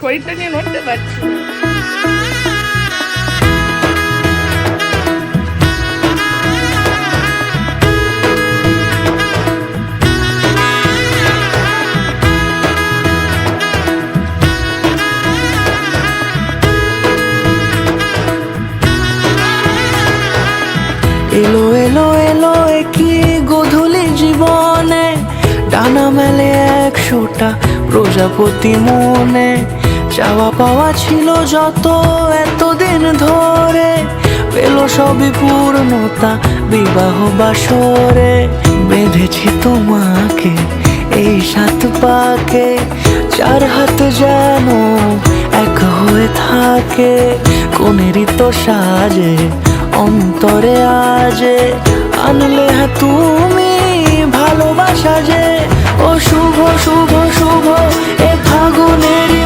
শরীরটা নিয়ে নড়তে পারছি না। এলো এলো এলো কি গোধূলি জীবনে, ডানা মেলে 100টা প্রজাপতি মনে। চাওয়া পাওয়া ছিল যত এতদিন ধরে, পেল সবই পূর্ণতা বিবাহ বাসরে। বেঁধেছি তোমাকে এই 7 পাকে, 4 হাত যেন এক হয়ে থাকে। কোনেরই তো সাজে অন্তরে আজে, আনলে তুমি ভালোবাসা যে। ও শুভ শুভ শুভ এ ফাগুনেরই